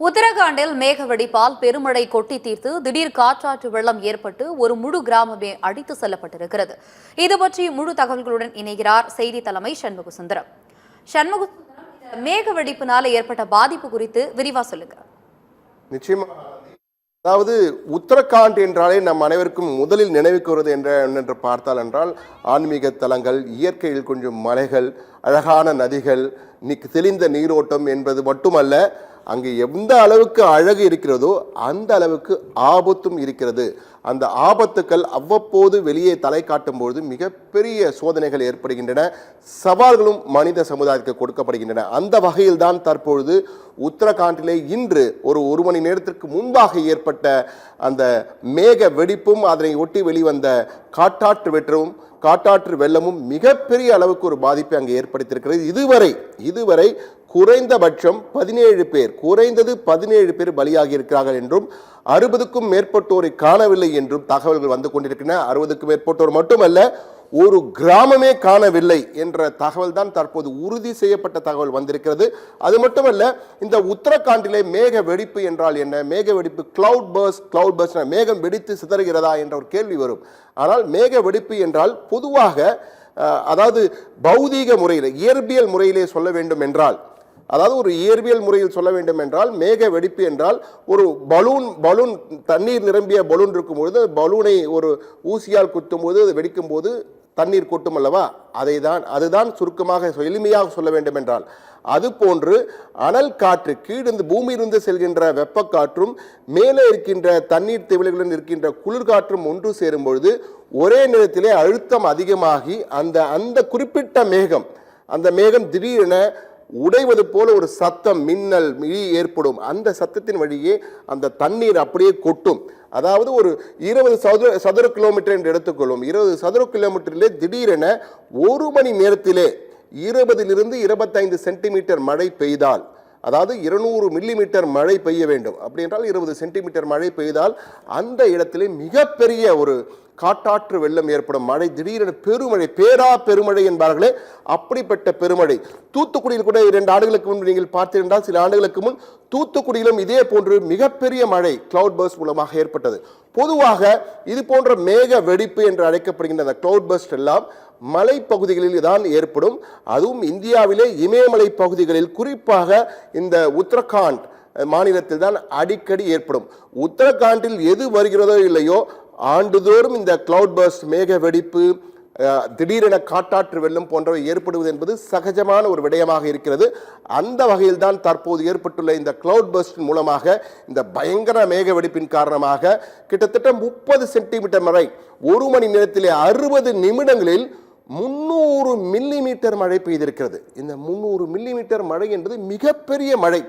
உத்தரகாண்டில் மேக வெடிப்பால் பெருமழை கொட்டி தீர்த்து திடீர் காற்றாற்று வெள்ளம் ஏற்பட்டு ஒரு முழு கிராமமே அடித்து செல்லப்பட்டிருக்கிறது. இதுபற்றி முழு தகவல்களுடன் இணைகிறார் செய்தி தலைமை சண்முகசுந்தரம். மேக வெடிப்பினால ஏற்பட்ட பாதிப்பு குறித்து விரிவா சொல்லுங்க. நிச்சயமா, அதாவது உத்தரகாண்ட் என்றாலே நம் அனைவருக்கும் முதலில் நினைவுக்கு வருவது என்று பார்த்தால் என்றால் ஆன்மீக தலங்கள், இயற்கையில் கொஞ்சம் மலைகள், அழகான நதிகள், தெளிந்த நீரோட்டம் என்பது மட்டுமல்ல, அங்கு எந்த அளவுக்கு அழகு இருக்கிறதோ அந்த அளவுக்கு ஆபத்தும் இருக்கிறது. அந்த ஆபத்துக்கள் அவ்வப்போது வெளியே தலை காட்டும் பொழுது மிகப்பெரிய சோதனைகள் ஏற்படுகின்றன, சவால்களும் மனித சமுதாயத்துக்கு கொடுக்கப்படுகின்றன. அந்த வகையில் தான் தற்பொழுது உத்தரகாண்டிலே இன்று ஒரு மணி நேரத்திற்கு முன்பாக ஏற்பட்ட அந்த மேக வெடிப்பும் அதனை ஒட்டி வெளிவந்த காட்டாற்று வெள்ளமும் மிகப்பெரிய அளவுக்கு ஒரு பாதிப்பை அங்கே ஏற்படுத்தியிருக்கிறது. இதுவரை குறைந்தபட்சம் 17 பேர், குறைந்தது 17 பேர் பலியாகி இருக்கிறார்கள் என்றும் 60க்கும் மேற்பட்டோரை காணவில்லை என்றும் தகவல்கள் வந்து கொண்டிருக்கின்றன. 60க்கும் மேற்பட்டோர் மட்டுமல்ல, ஒரு கிராமமே காணவில்லை என்ற தகவல் தான் தற்போது உறுதி செய்யப்பட்ட தகவல் வந்திருக்கிறது. அது மட்டுமல்ல, இந்த உத்தரகாண்டிலே மேக வெடிப்பு என்றால் என்ன? மேக வெடிப்பு கிளவுட் பர்ஸ்ட் மேகம் வெடித்து சிதறுகிறதா என்ற ஒரு கேள்வி வரும். ஆனால் மேக வெடிப்பு என்றால் பொதுவாக, அதாவது பௌதீக முறையில், இயற்பியல் முறையிலே சொல்ல வேண்டும் என்றால், மேக வெடிப்பு என்றால் ஒரு பலூன் தண்ணீர் நிரம்பிய பலூன் இருக்கும் பொழுது பலூனை ஒரு ஊசியால் குத்தும் போது அது வெடிக்கும் போது தண்ணீர் கொட்டும் அல்லவா? அதுதான் சுருக்கமாக எளிமையாக சொல்ல வேண்டும் என்றால், அது போன்று அனல் காற்று கீழிருந்து பூமியிலிருந்து செல்கின்ற வெப்பக்காற்றும் மேலே இருக்கின்ற தண்ணீர் திவலைகளுடன் இருக்கின்ற குளிர்காற்றும் ஒன்று சேரும் பொழுது ஒரே நேரத்திலே அழுத்தம் அதிகமாகி அந்த குறிப்பிட்ட மேகம் திடீரென உடைவது போல ஒரு சத்தம், மின்னல், இடி ஏற்படும். அந்த சத்தத்தின் வழியே அந்த தண்ணீர் அப்படியே கொட்டும். அதாவது ஒரு 20 சதுர கிலோமீட்டர் என்று எடுத்துக்கொள்ளும். 20 சதுர கிலோமீட்டரிலே திடீரென ஒரு மணி நேரத்திலே 20 to 25 சென்டிமீட்டர் மழை பெய்தால், அதாவது 200 மில்லிமீட்டர் மழை பெய்ய வேண்டும். அப்படி என்றால் 20 சென்டிமீட்டர் மழை பெய்தால் அந்த இடத்திலே மிகப்பெரிய ஒரு காட்டாற்று வெள்ளம் ஏற்படும். மழை திடீரென பெருமழை, பெருமழை என்பார்களே, அப்படிப்பட்ட பெருமழை. தூத்துக்குடியில் கூட 2 ஆண்டுகளுக்கு முன் நீங்கள் பார்த்திருந்தால், சில ஆண்டுகளுக்கு முன் தூத்துக்குடியிலும் இதே போன்று மிகப்பெரிய மழை கிளவுட் பர்ஸ்ட் மூலமாக ஏற்பட்டது. பொதுவாக இது போன்ற மேக வெடிப்பு என்று அழைக்கப்படுகின்ற அந்த கிளவுட் பர்ஸ்ட் எல்லாம் மலை பகுதிகளில் தான் ஏற்படும். அதுவும் இந்தியாவிலே இமயமலை பகுதிகளில், குறிப்பாக இந்த உத்தரகாண்ட் மாநிலத்தில் தான் அடிக்கடி ஏற்படும். உத்தரகாண்டில் எது வருகிறதோ இல்லையோ, ஆண்டுதோறும் இந்த கிளவுட் பர்ஸ்ட், மேக வெடிப்பு, திடீரென காட்டாற்று வெள்ளம் போன்றவை ஏற்படுவது என்பது சகஜமான ஒரு விடயமாக இருக்கிறது. அந்த வகையில் தான் தற்போது ஏற்பட்டுள்ள இந்த கிளவுட் பர்ஸ்ட் மூலமாக, இந்த பயங்கர மேக வெடிப்பின் காரணமாக கிட்டத்தட்ட 30 சென்டிமீட்டர் மழை ஒரு மணி நேரத்திலே 60 நிமிடங்களில் 300 மில்லிமீட்டர் மழை பெய்திருக்கிறது. இந்த 300 மில்லிமீட்டர் மழை என்பது மிகப்பெரிய மழை.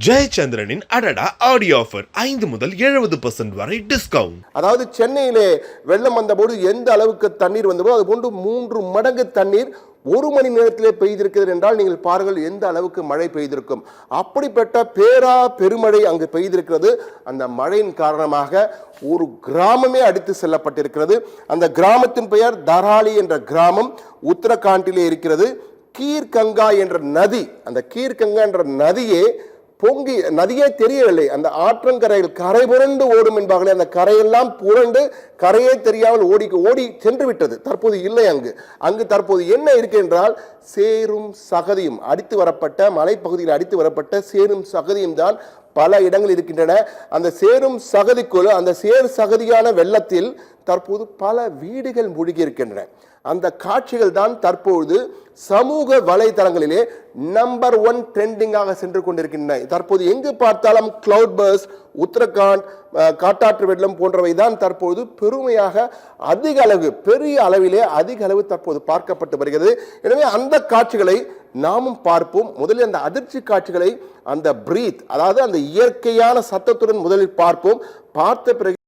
ஜெயச்சந்திரனின் அடடா ஆடியோ ஆஃபர் 5 முதல் 70% வரை டிஸ்கவுண்ட். அதாவது சென்னையிலே வெள்ளம் வந்தபோது எந்த அளவுக்கு தண்ணீர் வந்தபோது அது போன்று 3 மடங்கு தண்ணீர் ஒரு மணி நேரத்திலே பெய்திருக்கிறது என்றால் நீங்கள் பாருங்கள் எந்த அளவுக்கு மழை பெய்திருக்கும். அப்படிப்பட்ட பெருமழை அங்கு பெய்திருக்கிறது. அந்த மழையின் காரணமாக ஒரு கிராமமே அடித்து செல்லப்பட்டிருக்கிறது. அந்த கிராமத்தின் பெயர் தராலி என்ற கிராமம் உத்தரகாண்டிலே இருக்கிறது. கீர்கங்கா என்ற நதி, அந்த கீர்கங்கா என்ற நதியே தெரியவில்லை. அந்த ஆற்றங்கரையில் கரை புரண்டு ஓடும் என்பார்களே, அந்த கரையெல்லாம் புரண்டு கரையே தெரியாமல் ஓடி சென்று விட்டது. தற்போது இல்லை. அங்கு தற்போது என்ன இருக்கு என்றால் சேரும் சகதியும், மலைப்பகுதியில் அடித்து வரப்பட்ட சேரும் சகதியும் தான் பல இடங்கள் இருக்கின்றன. அந்த சேரும் சகதிக்குள், அந்த சகதியான வெள்ளத்தில் தற்போது பல வீடுகள் மூழ்கி இருக்கின்றன. அந்த காட்சிகள் தான் தற்போது சமூக வலைதளங்களிலே நம்பர் 1 ட்ரெண்டிங்காக சென்று கொண்டிருக்கின்றன. தற்போது எங்கு பார்த்தாலும் கிளவுட் பர்ஸ்ட், உத்தரகாண்ட், காட்டாற்று வெள்ளம் போன்றவை தான் தற்போது பெரிய அளவு தற்போது பார்க்கப்பட்டு வருகிறது. எனவே அந்த காட்சிகளை நாமும் பார்ப்போம். முதலில் அந்த அதிர்ச்சி காட்சிகளை, அந்த பிரீத், அதாவது அந்த இயற்கையான சத்தத்துடன் முதலில் பார்ப்போம். பார்த்த பிறகு